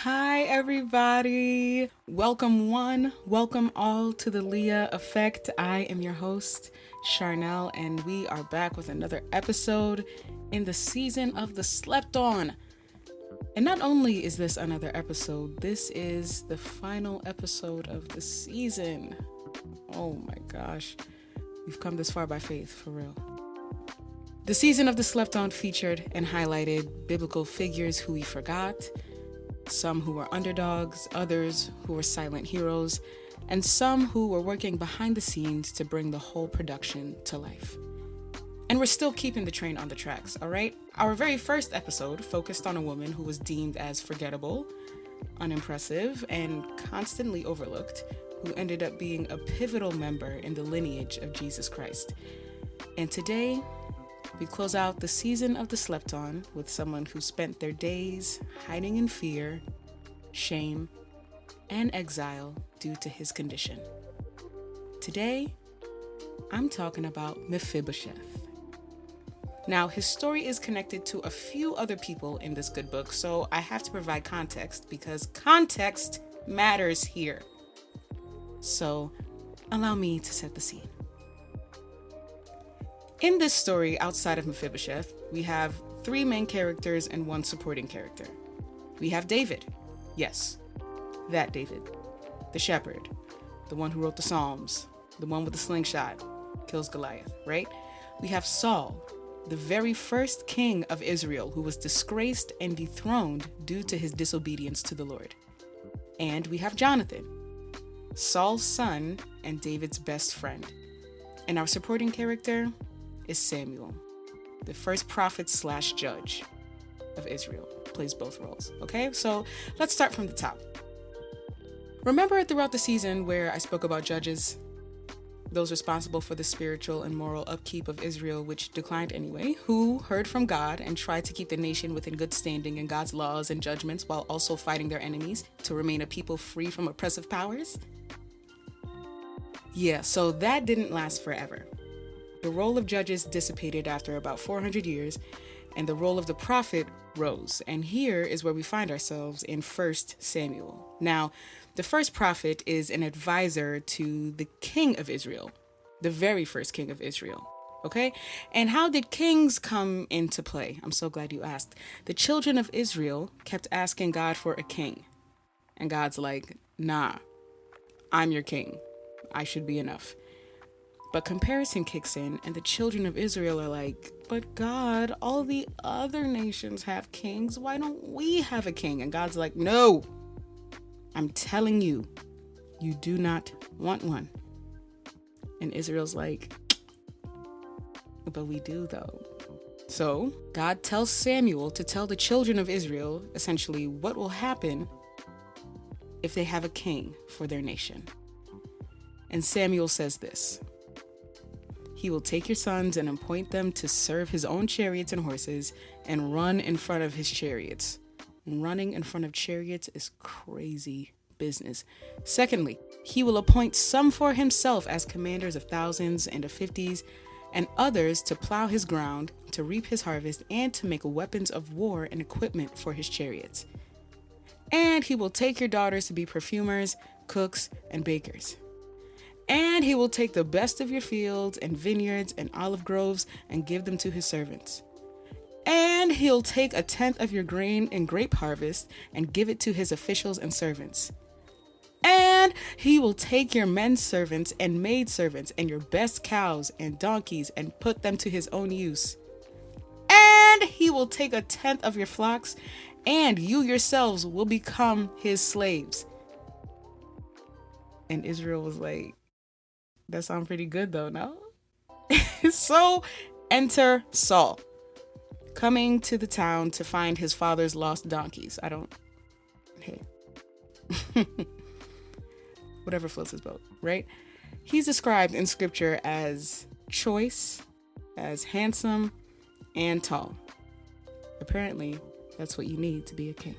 Hi, everybody. Welcome one, welcome all to the Leah Effect. I am your host, Charnelle, and we are back with another episode in the season of the Slept On. And not only is this another episode, this is the final episode of the season. Oh my gosh. We've come this far by faith, for real. The season of the Slept On featured and highlighted biblical figures who we forgot, some who were underdogs, others who were silent heroes, and some who were working behind the scenes to bring the whole production to life. And we're still keeping the train on the tracks, all right? Our very first episode focused on a woman who was deemed as forgettable, unimpressive, and constantly overlooked, who ended up being a pivotal member in the lineage of Jesus Christ. And today, we close out the season of the Slept On with someone who spent their days hiding in fear, shame, and exile due to his condition. Today, I'm talking about Mephibosheth. Now, his story is connected to a few other people in this good book, so I have to provide context because context matters here. So, allow me to set the scene. In this story, outside of Mephibosheth, we have three main characters and one supporting character. We have David. Yes, that David. The shepherd. The one who wrote the Psalms. The one with the slingshot. Kills Goliath, right? We have Saul, the very first king of Israel who was disgraced and dethroned due to his disobedience to the Lord. And we have Jonathan, Saul's son and David's best friend. And our supporting character is Samuel, the first prophet / judge of Israel. Plays both roles. Okay, so let's start from the top. Remember throughout the season where I spoke about judges, those responsible for the spiritual and moral upkeep of Israel, which declined anyway, who heard from God and tried to keep the nation within good standing in God's laws and judgments while also fighting their enemies to remain a people free from oppressive powers? Yeah, so that didn't last forever. The role of judges dissipated after about 400 years, and the role of the prophet rose. And here is where we find ourselves in 1 Samuel. Now, the first prophet is an advisor to the king of Israel, the very first king of Israel. Okay? And how did kings come into play? I'm so glad you asked. The children of Israel kept asking God for a king. And God's like, nah, I'm your king. I should be enough. But comparison kicks in, and the children of Israel are like, but God, all the other nations have kings. Why don't we have a king? And God's like, no, I'm telling you, you do not want one. And Israel's like, but we do though. So God tells Samuel to tell the children of Israel, essentially, what will happen if they have a king for their nation. And Samuel says this: he will take your sons and appoint them to serve his own chariots and horses and run in front of his chariots. Running in front of chariots is crazy business. Secondly, he will appoint some for himself as commanders of thousands and of fifties, and others to plow his ground, to reap his harvest, and to make weapons of war and equipment for his chariots. And he will take your daughters to be perfumers, cooks, and bakers. And he will take the best of your fields and vineyards and olive groves and give them to his servants. And he'll take 1/10 of your grain and grape harvest and give it to his officials and servants. And he will take your men servants and maid servants and your best cows and donkeys and put them to his own use. And he will take 1/10 of your flocks, and you yourselves will become his slaves. And Israel was like, that sounds pretty good though, no? So enter Saul, coming to the town to find his father's lost donkeys. Hey. Whatever floats his boat, right? He's described in scripture as choice, as handsome, and tall. Apparently, that's what you need to be a king.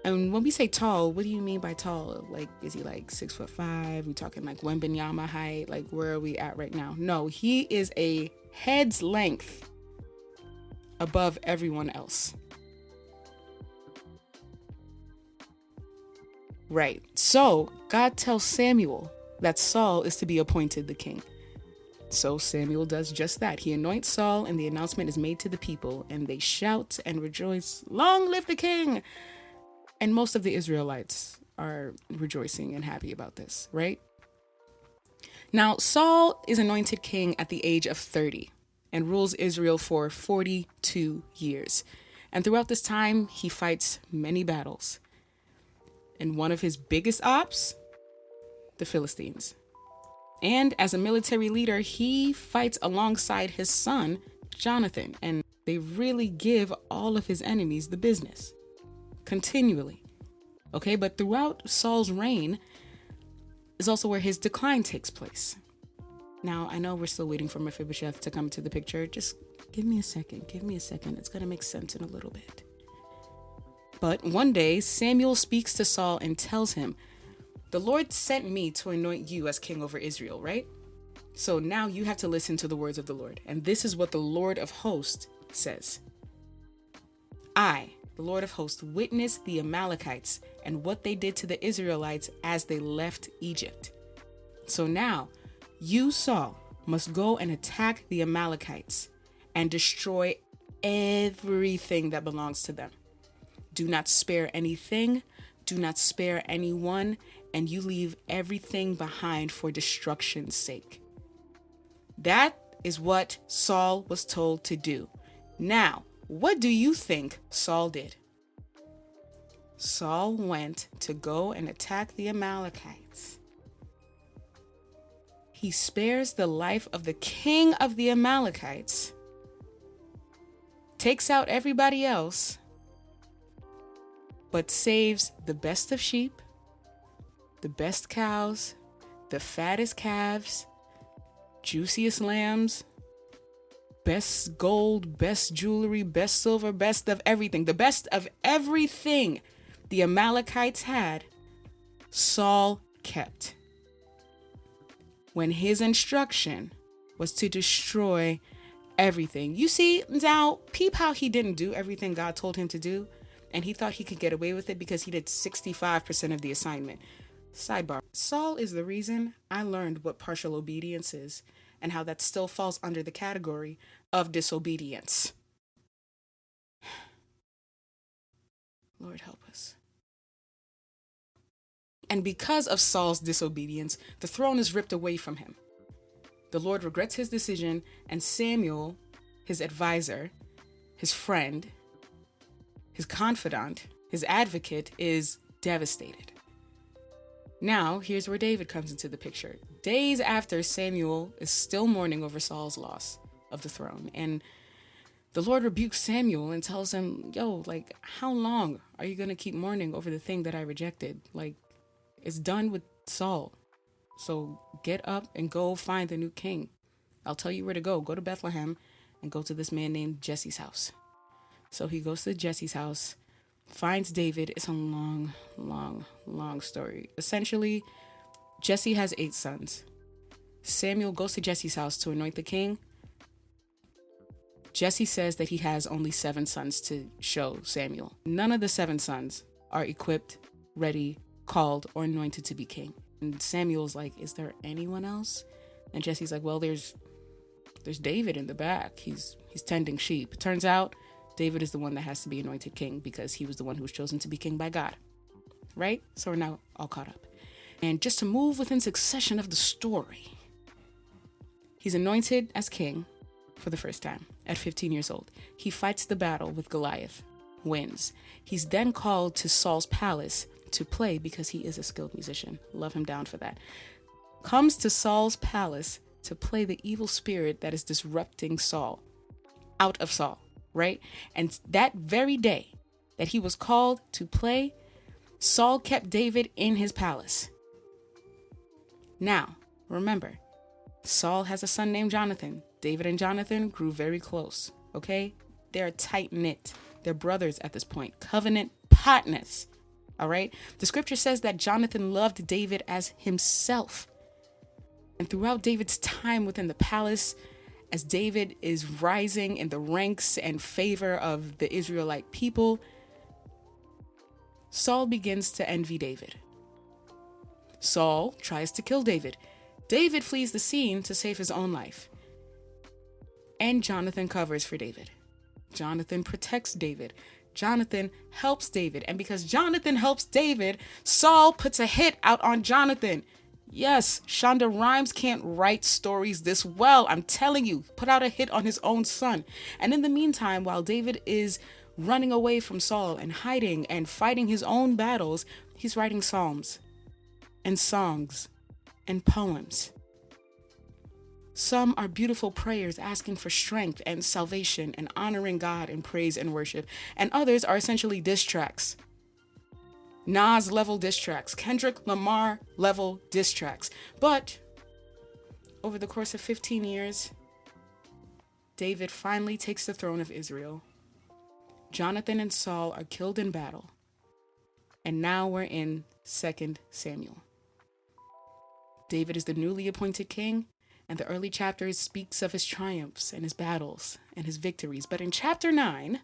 And when we say tall, what do you mean by tall? Like, is he like 6'5"? We talking like Wembenyama height? Like, where are we at right now? No, he is a head's length above everyone else. Right. So God tells Samuel that Saul is to be appointed the king. So Samuel does just that. He anoints Saul, and the announcement is made to the people, and they shout and rejoice, "Long live the king!" And most of the Israelites are rejoicing and happy about this, right? Now, Saul is anointed king at the age of 30 and rules Israel for 42 years. And throughout this time, he fights many battles. And one of his biggest ops, the Philistines. And as a military leader, he fights alongside his son, Jonathan. And they really give all of his enemies the business. Continually. Okay, but throughout Saul's reign is also where his decline takes place. Now, I know we're still waiting for Mephibosheth to come to the picture. Just give me a second. It's going to make sense in a little bit. But one day, Samuel speaks to Saul and tells him, "The Lord sent me to anoint you as king over Israel," right? So now you have to listen to the words of the Lord. And this is what the Lord of hosts says. "I, the Lord of hosts, witnessed the Amalekites and what they did to the Israelites as they left Egypt. So now you, Saul, must go and attack the Amalekites and destroy everything that belongs to them. Do not spare anything, do not spare anyone, and you leave everything behind for destruction's sake." That is what Saul was told to do. Now, what do you think Saul did? Saul went to go and attack the Amalekites. He spares the life of the king of the Amalekites, takes out everybody else, but saves the best of sheep, the best cows, the fattest calves, juiciest lambs, best gold, best jewelry, best silver, best of everything. The best of everything the Amalekites had, Saul kept. When his instruction was to destroy everything. You see, now, peep how he didn't do everything God told him to do, and he thought he could get away with it because he did 65% of the assignment. Sidebar. Saul is the reason I learned what partial obedience is and how that still falls under the category of disobedience. Lord help us. And because of Saul's disobedience, the throne is ripped away from him. The Lord regrets his decision, and Samuel, his advisor, his friend, his confidant, his advocate, is devastated. Now, here's where David comes into the picture. Days after, Samuel is still mourning over Saul's loss of the throne. And the Lord rebukes Samuel and tells him, how long are you going to keep mourning over the thing that I rejected? It's done with Saul. So get up and go find the new king. I'll tell you where to go. Go to Bethlehem and go to this man named Jesse's house. So he goes to Jesse's house, finds David. It's a long, long, long story. Essentially, Jesse has 8 sons. Samuel goes to Jesse's house to anoint the king. Jesse says that he has only 7 sons to show Samuel. None of the 7 sons are equipped, ready, called, or anointed to be king. And Samuel's like, "Is there anyone else?" And Jesse's like, "Well, there's David in the back. He's tending sheep." Turns out David is the one that has to be anointed king because he was the one who was chosen to be king by God. Right? So we're now all caught up. And just to move within succession of the story, he's anointed as king for the first time at 15 years old. He fights the battle with Goliath, wins. He's then called to Saul's palace to play because he is a skilled musician. Love him down for that. Comes to Saul's palace to play the evil spirit that is disrupting Saul out of Saul, right? And that very day that he was called to play, Saul kept David in his palace. Now, remember, Saul has a son named Jonathan. David and Jonathan grew very close, okay? They're tight-knit. They're brothers at this point. Covenant partners, all right? The scripture says that Jonathan loved David as himself. And throughout David's time within the palace, as David is rising in the ranks and favor of the Israelite people, Saul begins to envy David. Saul tries to kill David. David flees the scene to save his own life. And Jonathan covers for David. Jonathan protects David. Jonathan helps David. And because Jonathan helps David, Saul puts a hit out on Jonathan. Yes, Shonda Rhimes can't write stories this well. I'm telling you, put out a hit on his own son. And in the meantime, while David is running away from Saul and hiding and fighting his own battles, he's writing psalms and songs and poems. Some are beautiful prayers asking for strength and salvation and honoring God in praise and worship. And others are essentially diss tracks. Nas level diss tracks, Kendrick Lamar level diss tracks. But over the course of 15 years, David finally takes the throne of Israel. Jonathan and Saul are killed in battle. And now we're in 2 Samuel. David is the newly appointed king, and the early chapters speaks of his triumphs and his battles and his victories. But in chapter 9,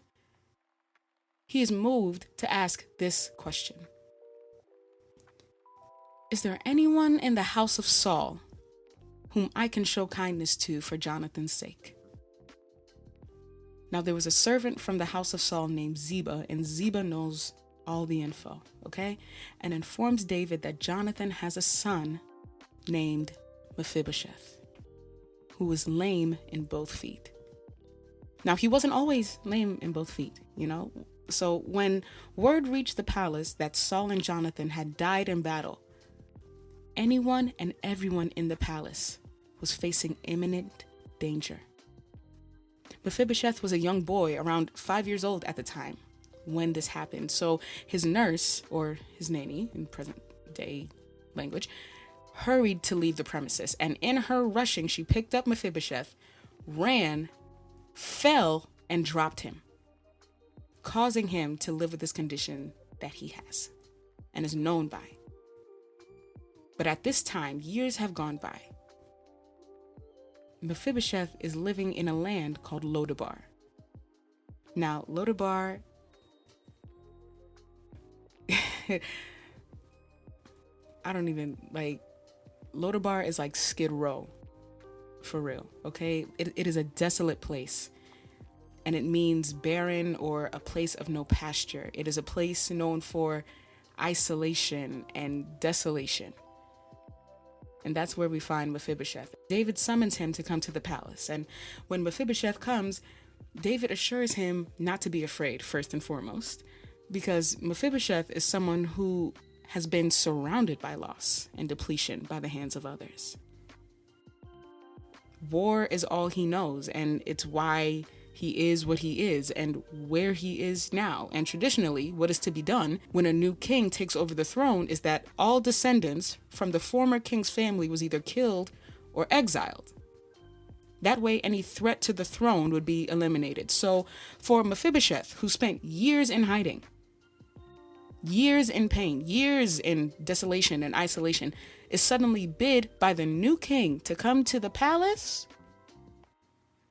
he is moved to ask this question. Is there anyone in the house of Saul whom I can show kindness to for Jonathan's sake? Now there was a servant from the house of Saul named Ziba, and Ziba knows all the info, okay? And informs David that Jonathan has a son named Mephibosheth, who was lame in both feet. Now, he wasn't always lame in both feet, So when word reached the palace that Saul and Jonathan had died in battle, anyone and everyone in the palace was facing imminent danger. Mephibosheth was a young boy, around 5 years old at the time when this happened. So his nurse, or his nanny in present day language, hurried to leave the premises. And in her rushing, she picked up Mephibosheth, ran, fell, and dropped him, causing him to live with this condition that he has and is known by. But at this time, years have gone by. Mephibosheth is living in a land called Lodabar. Now, Lodabar, Lodabar is like Skid Row, for real, okay? It is a desolate place, and it means barren or a place of no pasture. It is a place known for isolation and desolation. And that's where we find Mephibosheth. David summons him to come to the palace. And when Mephibosheth comes, David assures him not to be afraid, first and foremost, because Mephibosheth is someone who has been surrounded by loss and depletion by the hands of others. War is all he knows, and it's why he is what he is and where he is now. And traditionally, what is to be done when a new king takes over the throne is that all descendants from the former king's family was either killed or exiled. That way, any threat to the throne would be eliminated. So for Mephibosheth, who spent years in hiding, years in pain, years in desolation and isolation, is suddenly bid by the new king to come to the palace?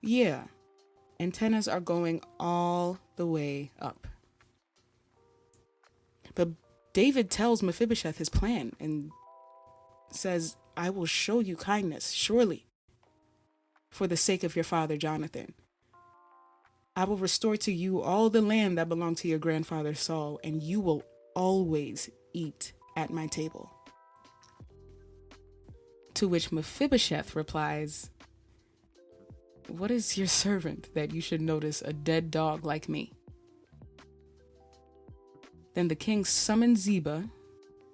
Yeah. Antennas are going all the way up. But David tells Mephibosheth his plan and says, I will show you kindness, surely, for the sake of your father Jonathan. I will restore to you all the land that belonged to your grandfather Saul, and you will always eat at my table. To which Mephibosheth replies, what is your servant that you should notice a dead dog like me? Then the king summoned Ziba,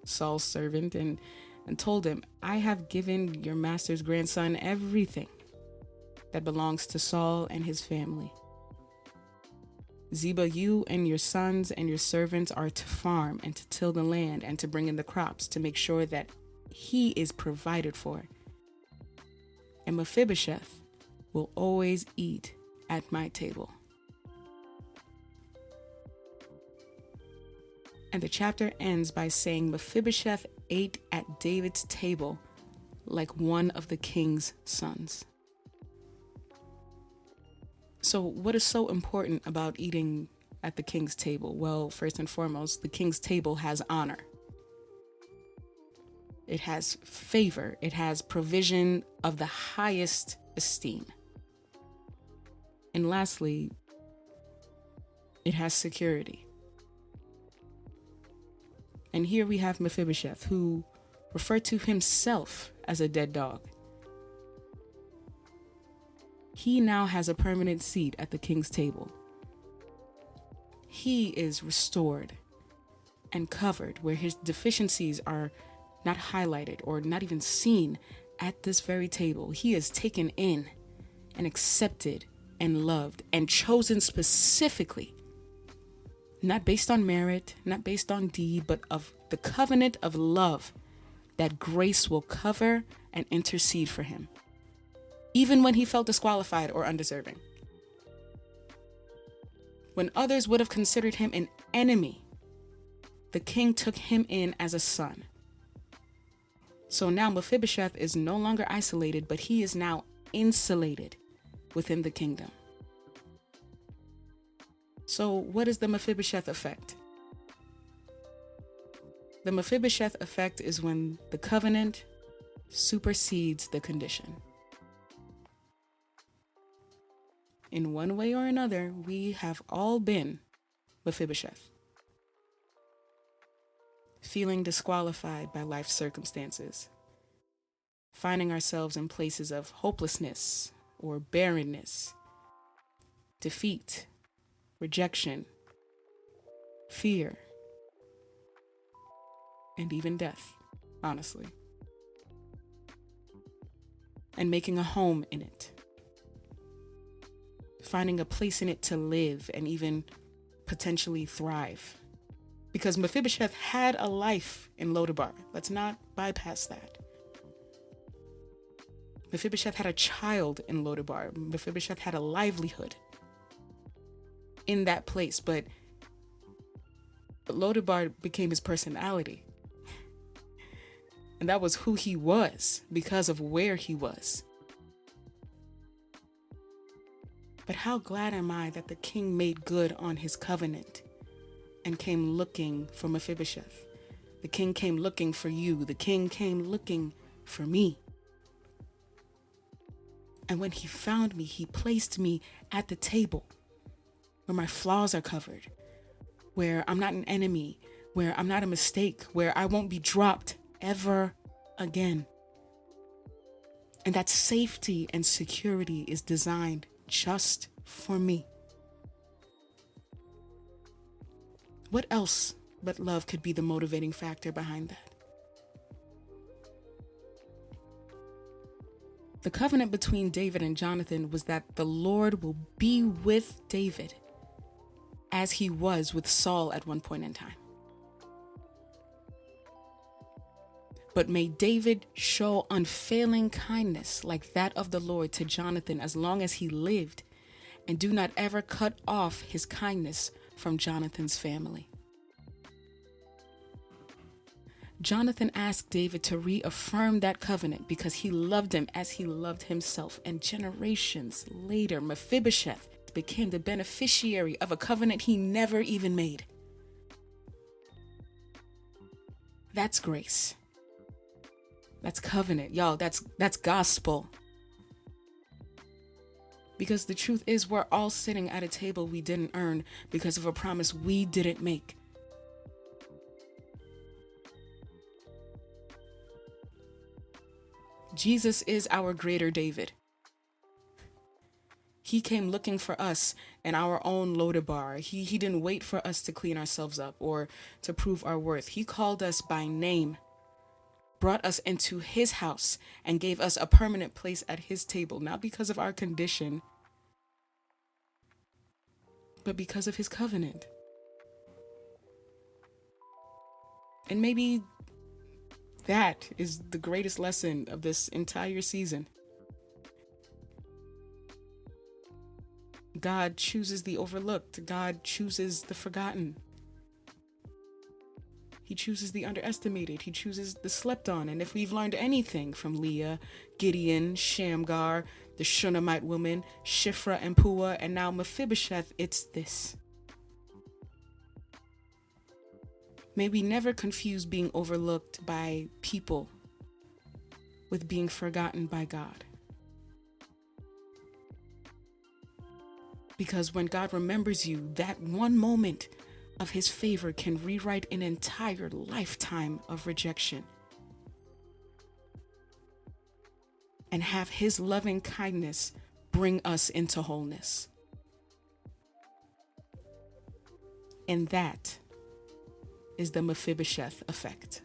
Saul's servant, and told him, I have given your master's grandson everything that belongs to Saul and his family. Ziba, you and your sons and your servants are to farm and to till the land and to bring in the crops to make sure that he is provided for. And Mephibosheth will always eat at my table. And the chapter ends by saying Mephibosheth ate at David's table like one of the king's sons. So what is so important about eating at the king's table? Well, first and foremost, the king's table has honor. It has favor. It has provision of the highest esteem. And lastly, it has security. And here we have Mephibosheth, who referred to himself as a dead dog. He now has a permanent seat at the king's table. He is restored and covered, where his deficiencies are not highlighted or not even seen at this very table. He is taken in and accepted and loved and chosen specifically, not based on merit, not based on deed, but of the covenant of love that grace will cover and intercede for him, even when he felt disqualified or undeserving. When others would have considered him an enemy, the king took him in as a son. So now Mephibosheth is no longer isolated, but he is now insulated within the kingdom. So what is the Mephibosheth effect? The Mephibosheth effect is when the covenant supersedes the condition. In one way or another, we have all been Mephibosheth, feeling disqualified by life's circumstances, finding ourselves in places of hopelessness or barrenness, defeat, rejection, fear, and even death, honestly, and making a home in it, finding a place in it to live and even potentially thrive. Because Mephibosheth had a life in Lodabar. Let's not bypass that. Mephibosheth had a child in Lodabar. Mephibosheth had a livelihood in that place, but Lodabar became his personality. And that was who he was because of where he was. But how glad am I that the king made good on his covenant and came looking for Mephibosheth. The king came looking for you. The king came looking for me. And when he found me, he placed me at the table where my flaws are covered, where I'm not an enemy, where I'm not a mistake, where I won't be dropped ever again. And that safety and security is designed just for me. What else but love could be the motivating factor behind that? The covenant between David and Jonathan was that the Lord will be with David as he was with Saul at one point in time. But may David show unfailing kindness like that of the Lord to Jonathan as long as he lived, and do not ever cut off his kindness from Jonathan's family. Jonathan asked David to reaffirm that covenant because he loved him as he loved himself. And generations later, Mephibosheth became the beneficiary of a covenant he never even made. That's grace. That's covenant. Y'all, that's gospel. Because the truth is, we're all sitting at a table we didn't earn because of a promise we didn't make. Jesus is our greater David. He came looking for us in our own Lodabar. He didn't wait for us to clean ourselves up or to prove our worth. He called us by name, brought us into his house, and gave us a permanent place at his table, not because of our condition, but because of his covenant. And maybe that is the greatest lesson of this entire season. God chooses the overlooked. God chooses the forgotten. He chooses the underestimated. He chooses the slept on. And if we've learned anything from Leah, Gideon, Shamgar, the Shunammite woman, Shiphrah and Puah, and now Mephibosheth, it's this: May we never confuse being overlooked by people with being forgotten by God. Because when God remembers you, that one moment of his favor can rewrite an entire lifetime of rejection and have his loving kindness bring us into wholeness. And that is the Mephibosheth effect.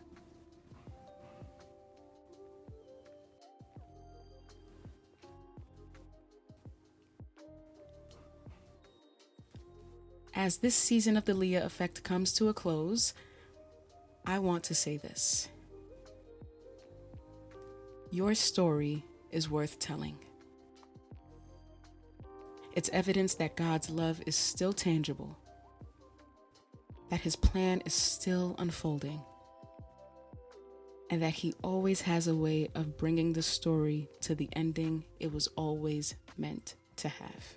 As this season of the Leah effect comes to a close, I want to say this. Your story is worth telling. It's evidence that God's love is still tangible, that his plan is still unfolding, and that he always has a way of bringing the story to the ending it was always meant to have.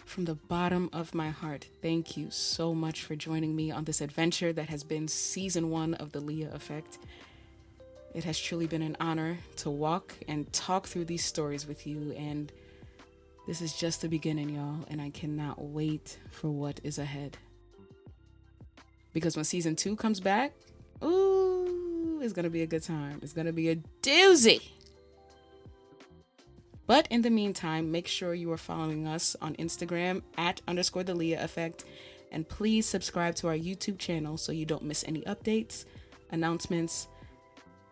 From the bottom of my heart, thank you so much for joining me on this adventure that has been season 1 of the Leah Effect. It has truly been an honor to walk and talk through these stories with you, and this is just the beginning, y'all, and I cannot wait for what is ahead. Because when season 2 comes back, ooh, it's going to be a good time. It's going to be a doozy. But in the meantime, make sure you are following us on Instagram @_the Leah Effect. And please subscribe to our YouTube channel so you don't miss any updates, announcements,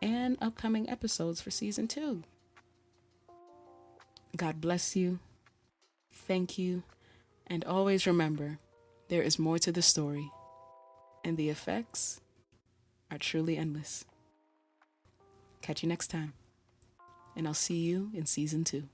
and upcoming episodes for season 2. God bless you. Thank you. And always remember, there is more to the story, and the effects are truly endless. Catch you next time. And I'll see you in season 2.